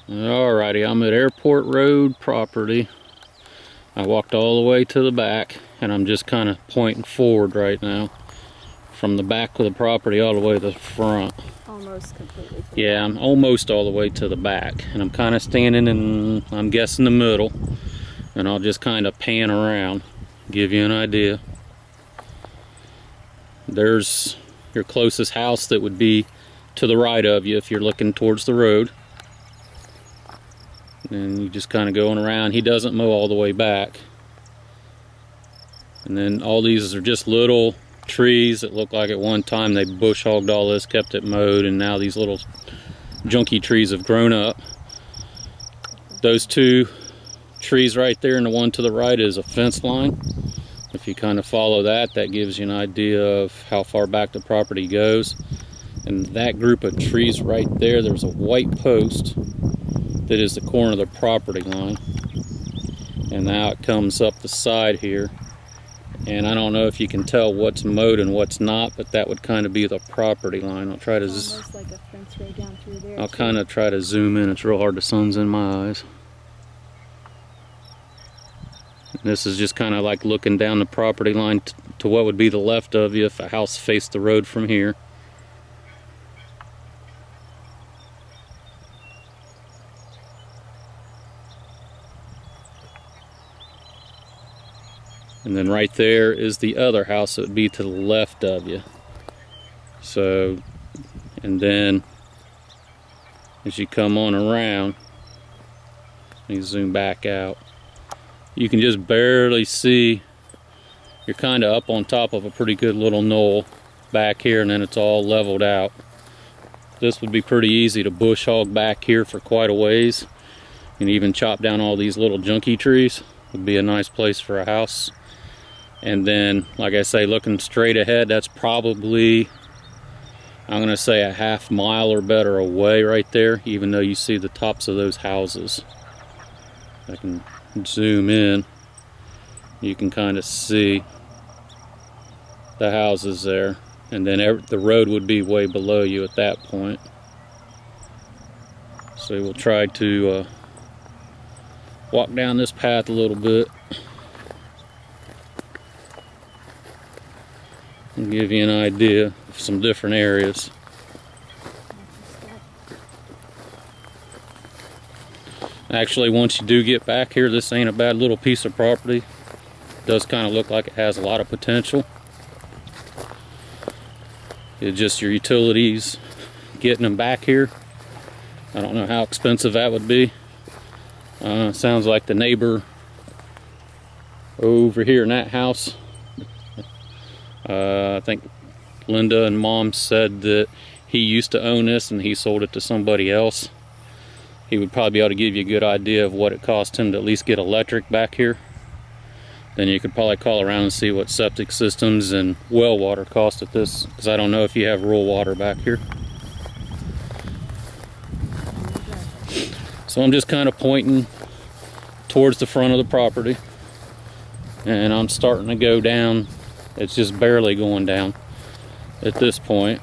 Alrighty, I'm at Airport Road property. I walked all the way to the back and I'm just kind of pointing forward right now. From the back of the property all the way to the front. Almost completely. Yeah, I'm almost all the way to the back. And I'm kind of standing in, I'm guessing, the middle. And I'll just kind of pan around, give you an idea. There's your closest house that would be to the right of you if you're looking towards the road. And you just kind of going around. He doesn't mow all the way back. And then all these are just little trees that look like at one time they bush hogged all this, kept it mowed, and now these little junky trees have grown up. Those two trees right there and the one to the right is a fence line. If you kind of follow that, that gives you an idea of how far back the property goes. And that group of trees right there, there's a white post that is the corner of the property line. And now it comes up the side here. And I don't know if you can tell what's mowed and what's not, but that would kind of be the property line. I'll try to almost like a fence right down through there. I'll kind of try to zoom in. It's real hard, the sun's in my eyes. And this is just kind of like looking down the property line to what would be the left of you if a house faced the road from here. And then right there is the other house that would be to the left of you. So, and then as you come on around, you zoom back out, you can just barely see. You're kind of up on top of a pretty good little knoll back here, and then it's all leveled out. This would be pretty easy to bush hog back here for quite a ways, and even chop down all these little junky trees. Would be a nice place for a house. And then, like I say, looking straight ahead, that's probably, I'm gonna say, a half mile or better away right there, even though you see the tops of those houses. I can zoom in, you can kind of see the houses there. And then the road would be way below you at that point. So we'll try to walk down this path a little bit and give you an idea of some different areas. Actually, once you do get back here, this ain't a bad little piece of property. It does kind of look like it has a lot of potential. It's just your utilities, getting them back here. I don't know how expensive that would be. Sounds like the neighbor over here in that house, I think Linda and Mom said that he used to own this and he sold it to somebody else. He would probably be able to give you a good idea of what it cost him to at least get electric back here. Then you could probably call around and see what septic systems and well water cost at this, because I don't know if you have rural water back here. So I'm just kind of pointing towards the front of the property, and I'm starting to go down. It's just barely going down at this point.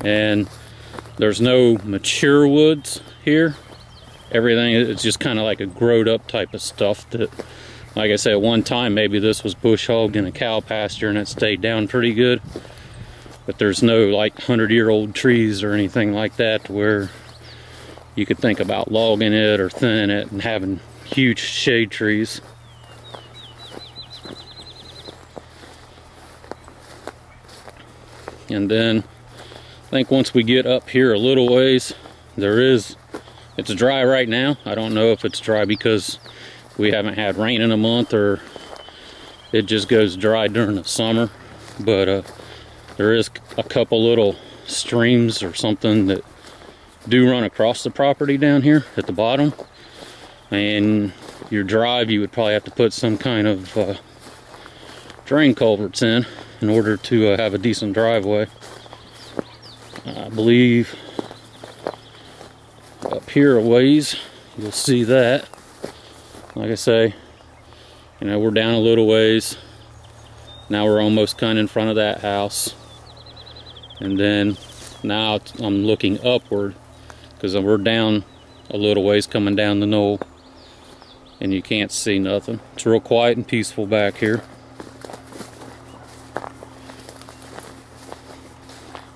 And there's no mature woods here. Everything is just kind of like a growed up type of stuff that, like I said, at one time maybe this was bush hogged in a cow pasture and it stayed down pretty good. But there's no like 100-year-old trees or anything like that where you could think about logging it or thinning it and having huge shade trees. And then I think once we get up here a little ways, it's dry right now. I don't know if it's dry because we haven't had rain in a month or it just goes dry during the summer. But there is a couple little streams or something that do run across the property down here at the bottom. And your drive, you would probably have to put some kind of drain culverts in order to have a decent driveway. I believe up here a ways you'll see that. Like I say, you know, we're down a little ways. Now we're almost kind of in front of that house. And then Now I'm looking upward because we're down a little ways coming down the knoll, and you can't see nothing. It's real quiet and peaceful back here.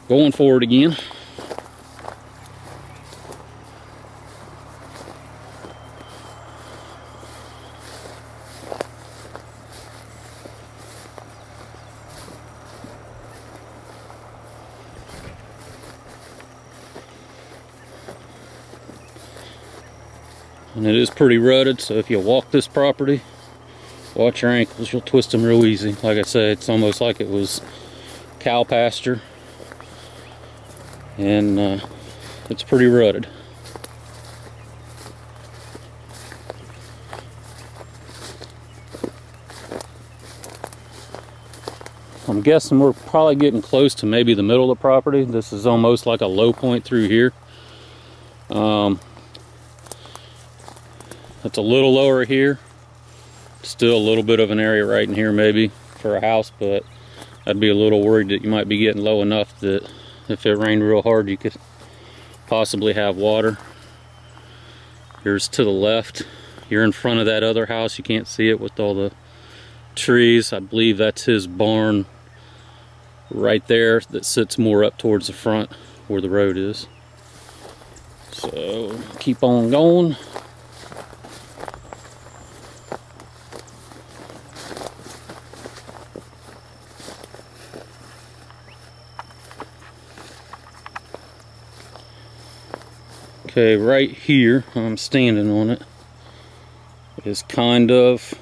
Going forward again. And it is pretty rutted, so if you walk this property, watch your ankles, you'll twist them real easy. Like I said, it's almost like it was cow pasture, and it's pretty rutted. I'm guessing we're probably getting close to maybe the middle of the property. This is almost like a low point through here. It's a little lower here. Still a little bit of an area right in here maybe for a house, but I'd be a little worried that you might be getting low enough that if it rained real hard you could possibly have water. Here's to the left. You're in front of that other house. You can't see it with all the trees. I believe that's his barn right there that sits more up towards the front where the road is. So keep on going. Okay, right here, I'm standing on it, is kind of,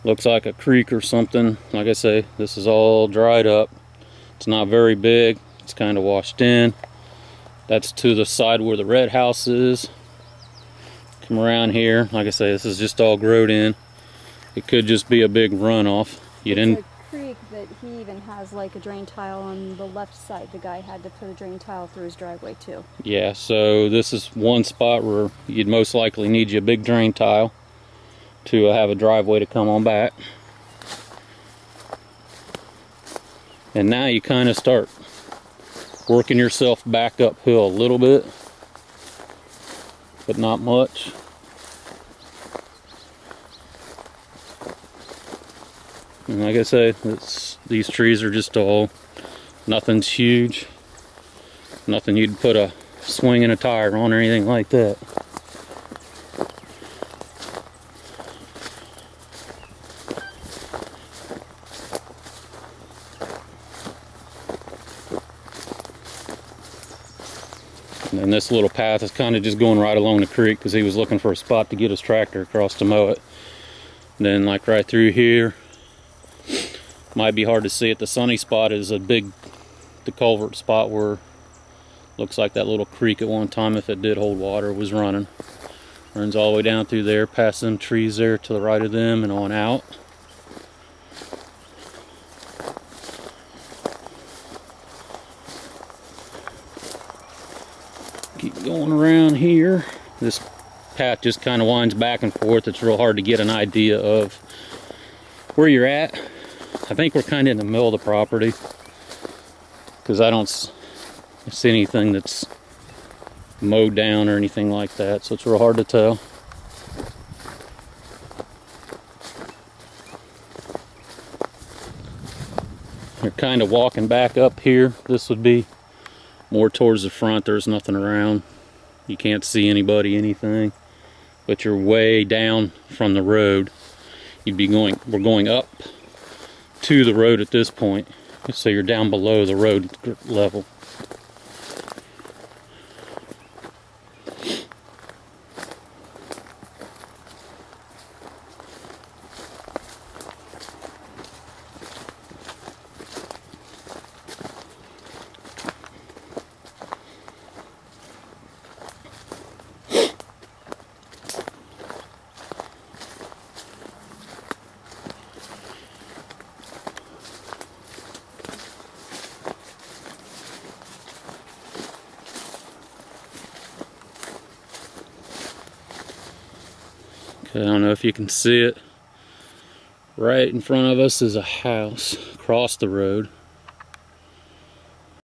looks like a creek or something. Like I say, this is all dried up. It's not very big, it's kind of washed in. That's to the side where the red house is. Come around here, like I say, this is just all growed in. It could just be a big runoff. You didn't. It's a creek that he even has like a drain tile on the left side. The guy had to put a drain tile through his driveway too. Yeah, so this is one spot where you'd most likely need you a big drain tile to have a driveway to come on back. And now you kind of start working yourself back uphill a little bit, but not much. And like I say, these trees are just all, nothing's huge. Nothing you'd put a swing and a tire on or anything like that. And then this little path is kind of just going right along the creek because he was looking for a spot to get his tractor across to mow it. And then like right through here, might be hard to see it, the sunny spot is the culvert spot where looks like that little creek at one time, if it did hold water, was running. Runs all the way down through there, past them trees there to the right of them and on out. Keep going around here. This path just kind of winds back and forth. It's real hard to get an idea of where you're at. I think we're kind of in the middle of the property because I don't see anything that's mowed down or anything like that, so it's real hard to tell. You're kind of walking back up here. This would be more towards the front. There's nothing around. You can't see anybody, anything, but you're way down from the road. We're going up to the road at this point, so you're down below the road level. Okay, I don't know if you can see it. Right in front of us is a house across the road.